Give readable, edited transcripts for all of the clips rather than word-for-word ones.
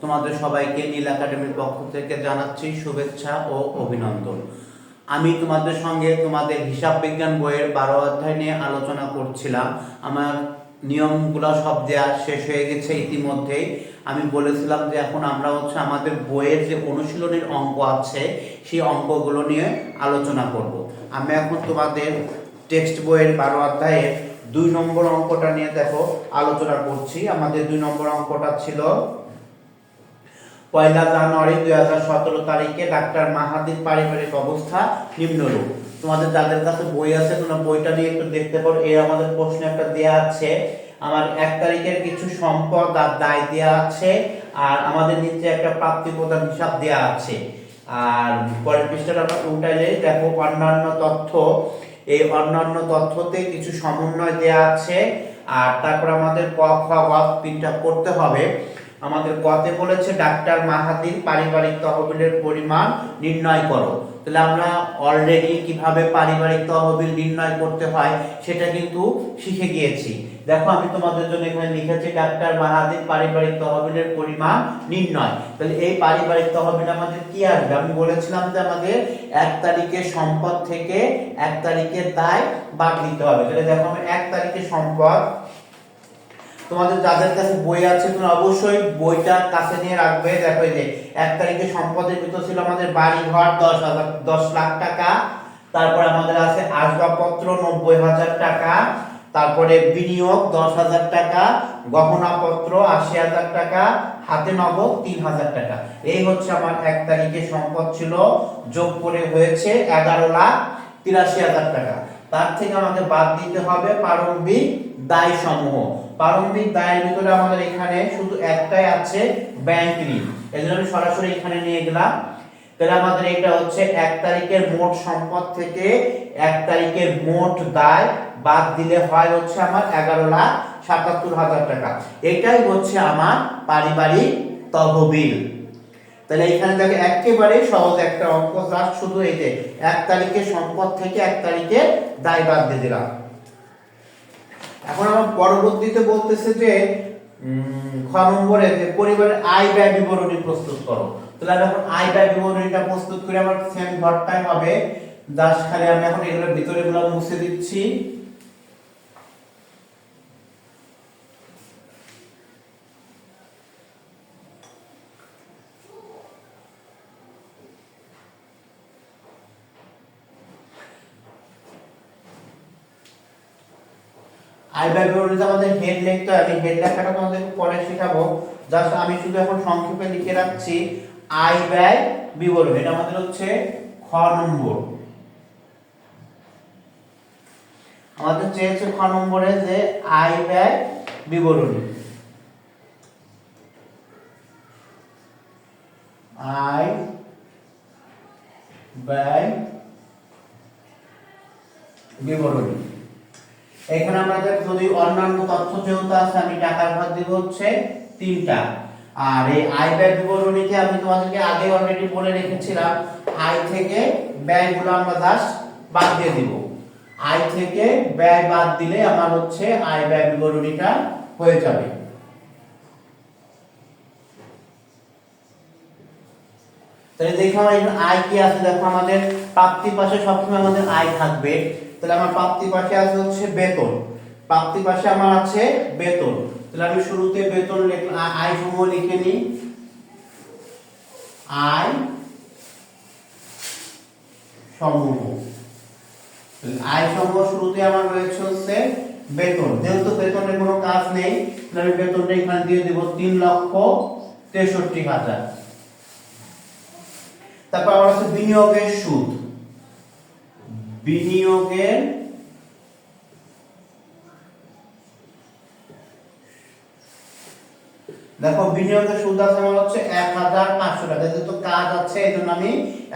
তোমাদের সবাইকে নীল একাডেমির পক্ষ থেকে জানাচ্ছি শুভেচ্ছা ও অভিনন্দন। আমি তোমাদের সঙ্গে তোমাদের হিসাব বিজ্ঞান বইয়ের 12 অধ্যায় নিয়ে আলোচনা করছিলাম। আমার নিয়মগুলো সব দেওয়া শেষ হয়ে গেছে ইতিমধ্যেই। আমি বলেছিলাম যে এখন আমরা আমাদের বইয়ের যে অনুশীলনের অঙ্ক আছে সেই অঙ্কগুলো নিয়ে আলোচনা করব। আমি এখন তোমাদের টেক্সট বইয়ের 12 অধ্যায়ের 2 নম্বর অঙ্কটা নিয়ে আলোচনা করছি। আমাদের 2 নম্বর অঙ্কটা ছিল 1 জানুয়ারি 2017 তারিখে ডাক্তার মাহাদির পারিবারিক অবস্থা নিম্নরূপ। তোমাদের যাদের কাছে বই আছে তোমরা বইটা নিয়ে একটু দেখতে পারো। এই আমাদের প্রশ্নে একটা দেয়া আছে, আমার 1 তারিখের কিছু সম্পদ আর দায় দেয়া আছে, আর আমাদের নিচে একটা প্রাপ্তি প্রদান হিসাব দেয়া আছে। আর পরের পৃষ্ঠাটা আমরা উল্টাইলে দেখো অন্যান্য তথ্য। এই অন্যান্য তথ্যতে কিছু সমন্বয় দেয়া আছে। আর তারপর আমাদের ক খ গ তিনটা করতে হবে। আমাদের কতে বলেছে ডাক্তার মাহাদির পারিবারিক তহবিলের পরিমাণ নির্ণয় করো। তাহলে আমরা অলরেডি কিভাবে পারিবারিক তহবিল নির্ণয় করতে হয় সেটা কিন্তু শিখে গিয়েছি। দেখো আমি তোমাদের জন্য এখানে লিখেছি ডাক্তার মাহাদির পারিবারিক তহবিলের পরিমাণ নির্ণয়। তাহলে এই পারিবারিক তহবিল আমাদের কি আসবে? আমি বলেছিলাম যে আমাদের 1 তারিখের সম্পদ থেকে 1 তারিখের দায় বাদ দিতে হবে। তাহলে দেখো আমি 1 তারিখের সম্পদ, তোমাদের যাদের কাছে বই আছে তোমরা অবশ্যই বইটা কাছে নিয়ে রাখবে। দেখো এই যে 1 তারিখে সম্পদের ভিতর ছিল আমাদের বাড়ি ঘর 10 লাখ টাকা, তারপরে আমাদের আছে আসবাবপত্র 90,000 টাকা, তারপরে বিনিয়োগ 10,000 টাকা, গহনাপত্র 80,000 টাকা, হাতে নগদ 3,000 টাকা। এই হচ্ছে আমার 1 তারিখে সম্পদ ছিল, যোগ করে হয়েছে 11,83,000 টাকা। তার থেকে আমাকে বাদ দিতে হবে প্রারম্ভিক দায় সমূহ। প্রারম্ভিক দায়ের ভিতরে আমাদের এখানে শুধু একটাই আছে, ব্যাংক ঋণ। এজন্য আমি সরাসরি এখানে নিয়ে গেলাম। তাহলে আমাদের এটা হচ্ছে 1 তারিখের মোট সম্পদ থেকে 1 তারিখের মোট দায় বাদ দিলে হয় হচ্ছে আমার 11,77,000 টাকা। এটাই হচ্ছে আমার পারিবারিক তহবিল। তাহলে এখানে দেখো একেবারে সহজ একটা অঙ্ক, জাস্ট শুধু এই যে 1 তারিখের সম্পদ থেকে 1 তারিখের দায় বাদ দিয়ে দিলাম। এখন আমার পরবর্তীতে বলতেছে যে খ নম্বরে যে পরিবারের আয় ব্যয় বিবরণী প্রস্তুত করো। তাহলে আমি এখন আয় ব্যয় বিবরণীটা প্রস্তুত করে আমার সেম ঘরটাই হবে, জাস্ট খালি আমি এখন এগুলোর ভিতরে গুলো মুছে দিচ্ছি। আয় ব্যয় বিবরণীতে আমাদের হেড লিখতে হবে। হেড লেখাটা তোমাদের পরে শেখাবো, জাস্ট আমি শুধু এখন সংক্ষেপে লিখে রাখছি আয় ব্যয় বিবরণী। এটা আমাদের হচ্ছে খ নম্বর। আমাদের চেয়েছে খ নম্বরে যে আয় ব্যয় বিবরণী। আয় ব্যয় বিবরণী। এখানে আমাদের যদি অন্যান্য তথ্য যেহেতু আছে, আমি টাকার ভাগ দিব হচ্ছে 3টা। আর এই আয় ব্যয় বিবরণীতে আমি তোমাদেরকে আগে অলরেডি বলে রেখেছিলাম, আয় থেকে ব্যয়গুলো আমরা জাস্ট বাদ দিয়ে দিব। আয় থেকে ব্যয় বাদ দিলে আমার হচ্ছে আয় ব্যয় বিবরণীটা হয়ে যাবে। তাহলে দেখো আমার এখানে আয় কি আছে, দেখো আমাদের প্রাপ্তি পাশে সবসময় আমাদের আয় থাকবে। তাহলে আমার প্রাপ্তি পাশে আছে হচ্ছে বেতন, প্রাপ্তি পাশে আমার আছে বেতন। তাহলে আমি শুরুতে বেতন লিখলাম, আয় সমূহ লিখে নিই। আয় সমূহ, আয় সমূহ শুরুতে আমার রয়েছে হচ্ছে বেতন। যেহেতু বেতনের কোনো কাজ নেই তাহলে আমি বেতনটা এখানে দিয়ে দেব 3,63,000। তারপর আমার আছে বিনিয়োগের সুদ। বিনিয়োগের দেখো বিনিয়োগের সুদ আছে আমার হচ্ছে 1,500 টাকা। যেহেতু কাজ আছে এই জন্য আমি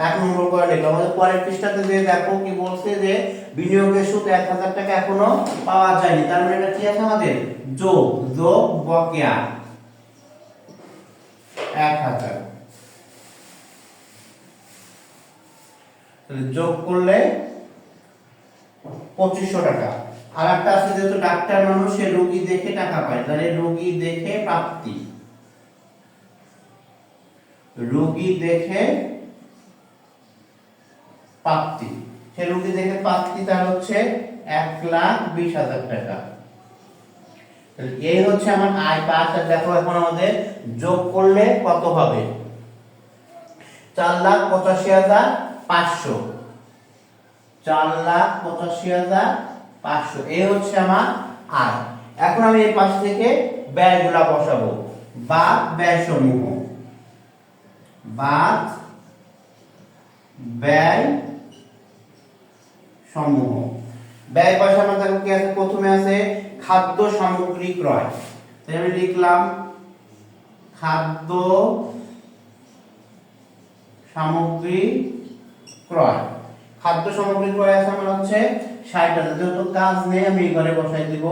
1 নম্বর করে লিখলাম। আমাদের পরের পৃষ্ঠাতে যে দেখো কি বলছে যে বিনিয়োগের সুদ 1,000 টাকা এখনো পাওয়া যায়নি। তার মানে এটা কি আছে আমাদের যোগ, যোগ বকেয়া 1,000। তাহলে যোগ করলে 2,500 টাকা। আর একটা আছে যেহেতু ডাক্তার মানুষ, সে রোগী দেখে টাকা পায়, তাহলে রোগী দেখে প্রাপ্তি। রোগী দেখে প্রাপ্তি, সে রোগী দেখে প্রাপ্তি তার হচ্ছে 1,20,000 টাকা। এই হচ্ছে আমার আয় পাস। দেখো এখন আমাদের যোগ করলে কত হবে, 4,85,500, 4,85,500 এই হচ্ছে আমার আয়। এখন আমি এই পাশ থেকে ব্যয়গুলা বসাবো, বা ব্যয় সমূহ, বা ব্যয় সমূহ। ব্যয় পাশে আমার দেখো কি আছে, প্রথমে আছে খাদ্য সামগ্রী ক্রয়, তাই আমি লিখলাম খাদ্য সামগ্রী ক্রয়। খাদ্য সামগ্রী ক্রয় আছে আমার হচ্ছে 60,000, যেহেতু কাজ নেই আমি এই ঘরে বসাই দিব,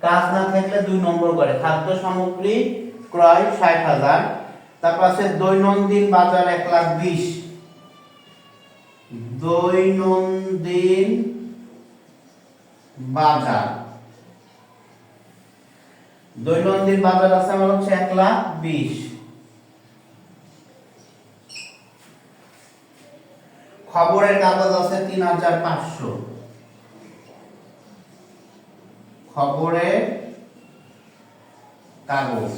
কাজ না থাকলে 2 নম্বর করে খাদ্য সামগ্রী ক্রয় 60,000। তারপর আছে দৈনন্দিন বাজার 1,20,000, দৈনন্দিন বাজার, দৈনন্দিন বাজার আছে আমার হচ্ছে 1,20,000। খবরের কাগজ আছে 3,500, খবরের কাগজ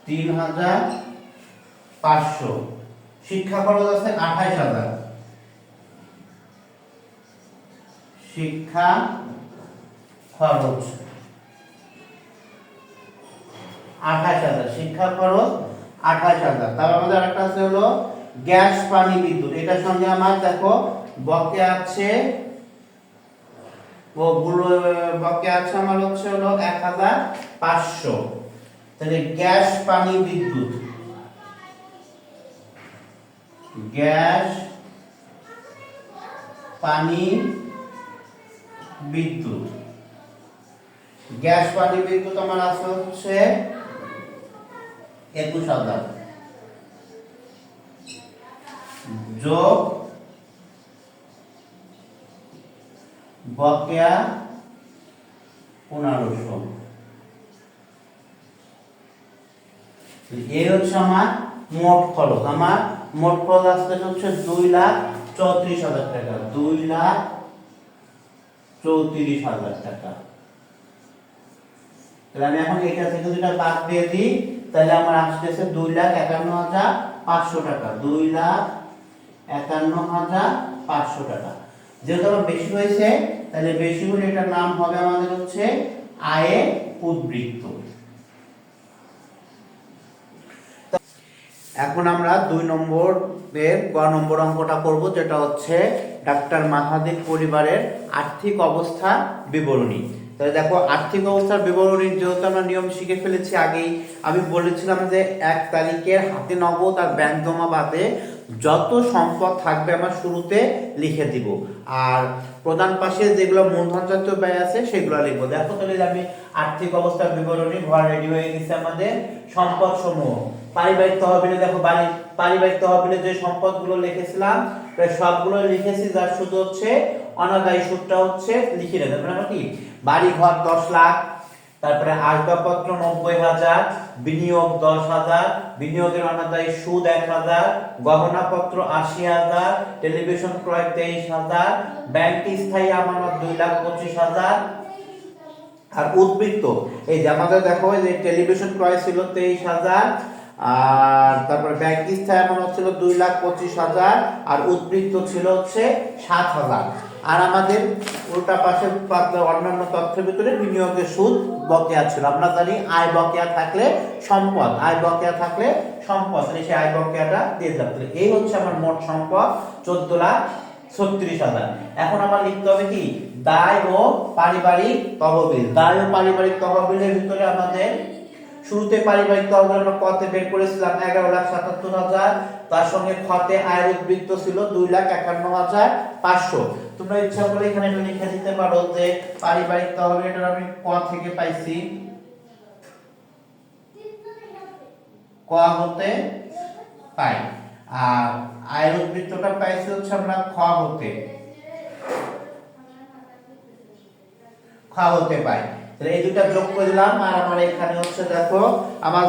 3,500। শিক্ষা খরচ আছে 28,000, শিক্ষা খরচ 28,000, শিক্ষা খরচ 28,000। তারপর আমাদের আরেকটা আছে হলো গ্যাস পানি বিদ্যুৎ, এটার সঙ্গে আমার দেখো বকেয়া আছে, বকেয়া আছে আমার হচ্ছে হলো 1,500। তাহলে গ্যাস পানি বিদ্যুৎ, গ্যাস পানি বিদ্যুৎ, গ্যাস পানি বিদ্যুৎ আমার আছে হচ্ছে 21,000, যোগ বকেয়া 1,500। এই হচ্ছে আমার মোট খরচ। আমার মোট খরচ আসতে হচ্ছে 2,34,000 টাকা, 2,34,000 টাকা। তাহলে আমি এখন এটা থেকে যেটা বাদ দিয়ে দিই, তাহলে আমার আসতেছে 2,51,500 টাকা, 2,51,500 টাকা। যেহেতু আমার বেশি হয়েছে, তাহলে বেশি হলে এটার নাম হবে আমাদের হচ্ছে আয়ে উদ্বৃত্ত। এখন আমরা 2 নম্বরের গ নম্বর অঙ্কটা করব, যেটা হচ্ছে ডাক্তার মাহাদির পরিবারের আর্থিক অবস্থা বিবরণী। তাহলে দেখো আর্থিক অবস্থার বিবরণী যেহেতু আমরা নিয়ম শিখে ফেলেছি আগেই, আমি বলেছিলাম যে 1 তারিখের হাতে নগদ আর ব্যাংক জমা বাদে যত সম্পদ থাকবে আমার শুরুতে লিখে দিব, আর প্রধান পাশে যেগুলো মূলধন জাতীয় ব্যয় আছে সেগুলো লিখবো। দেখো তাহলে আমি আর্থিক অবস্থার বিবরণী ঘর রেডি হয়ে গেছে। আমাদের সম্পদ সমূহ পারিবারিক তহবিলে, দেখো পারিবারিক তহবিলে যে সম্পদগুলো লিখেছিলাম প্রায় সবগুলো লিখেছি, যার শুধু হচ্ছে অনাদায়ী সুদটা হচ্ছে লিখে নেবেন। মানে কি বাড়ি ঘর 10 লাখ, তারপরে আসবাবপত্র 90,000, বিনিয়োগ 10,000, বিনিয়োগের অনাদায়ী সুদ 1,000, গহনাপত্র 80,000, টেলিভিশন ক্রয় 23,000, ব্যাংক স্থায়ী আমানত 2,25,000। আর উদ্বৃত্ত এই যে আমাদের দেখো যে টেলিভিশন ক্রয় ছিল 23,000, আর তারপরে ব্যাংক স্থায়ী আমানত ছিল 2,25,000, আর উদ্বৃত্ত ছিল হচ্ছে 7,000। আর আমাদের উল্টা পাশে অন্যান্য তথ্যের ভিতরে বিনিয়োগের সুদ বকেয়া ছিল। আমরা জানি আয় বকেয়া থাকলে সম্পদ, আয় বকেয়া থাকলে সম্পদ, সেই আয় বকেয়াটা দিয়ে দিলাম। তাহলে এই হচ্ছে আমার মোট সম্পদ 14,36,000। এখন আমার লিখতে হবে কি দায় ও পারিবারিক তহবিল। দায় ও পারিবারিক তহবিলের ভিতরে আমাদের শুরুতে পারিবারিক তহবিল আমরা কতে বের করেছিলাম 11,77,000, তার সঙ্গে খতে আয়ের উদ্বৃত্ত ছিল 2,51,500। তোমরা ইচ্ছা করলে এখানে এটা লিখে দিতে পারো যে পারিবারিক তহবিল এটা আমি ক থেকে পাইছি, ক হতে পাই, আর আয়ের উদ্বৃত্তটা পাইছি হচ্ছে আমরা খ হতে পাই। তাহলে এই দুইটা যোগ করে দিলাম। আর আমার এখানে হচ্ছে দেখো আমার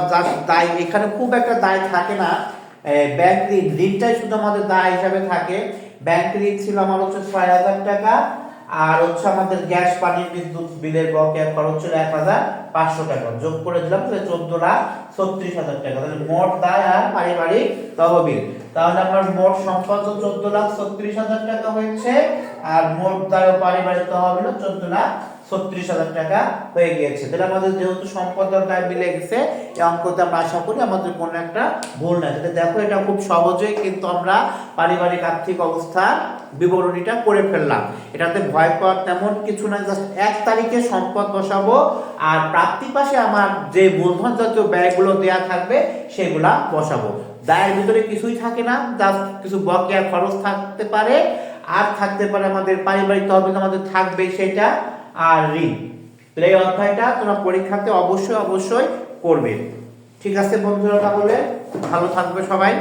দায় এখানে খুব একটা দায় থাকে না, ব্যাংক ঋণটাই শুধু আমাদের দায় হিসাবে থাকে। ব্যাংক ঋণ ছিল আমার হচ্ছে ৬০০০ টাকা, আর হচ্ছে আমাদের গ্যাস পানি বিদ্যুৎ বিলের বকেয়া খরচ ছিল ১৫০০ টাকা, যোগ করে দিলাম তাহলে ১৪,৩৬,০০০ টাকা। তাহলে মোট দায় আর পারিবারিক তহবিল, তাহলে আমার মোট সম্পদ ১৪,৩৬,০০০ টাকা হয়েছে, আর মোট দায় ও পারিবারিক তহবিল ১৪,৩৬,০০০ টাকা হয়ে গিয়েছে। তাহলে আমাদের যেহেতু সম্পদ আর দায় মিলে গেছে, এই অঙ্কতে আমরা আশা করি আমাদের কোনো একটা ভুল নাই। তাহলে দেখো এটা খুব সহজেই কিন্তু আমরা পারিবারিক আর্থিক অবস্থার বিবরণীটা করে ফেললাম। এটাতে ভয় পাওয়ার তেমন কিছু না, জাস্ট ১ তারিখে সম্পদ বসাবো আর প্রাপ্তি পাশে আমার যে মূলধন জাতীয় ব্যয়গুলো দেয়া থাকবে সেগুলা বসাবো। দায়ের ভিতরে কিছুই থাকে না, জাস্ট কিছু বকেয়া খরচ থাকতে পারে, আর থাকতে পারে আমাদের পারিবারিক তহবিল আমাদের থাকবে সেটা, আর ঋণ। তাহলে এই অধ্যায়টা তোমরা পরীক্ষাতে অবশ্যই করবে। ঠিক আছে বন্ধুরা, তাহলে ভালো থাকবে সবাই।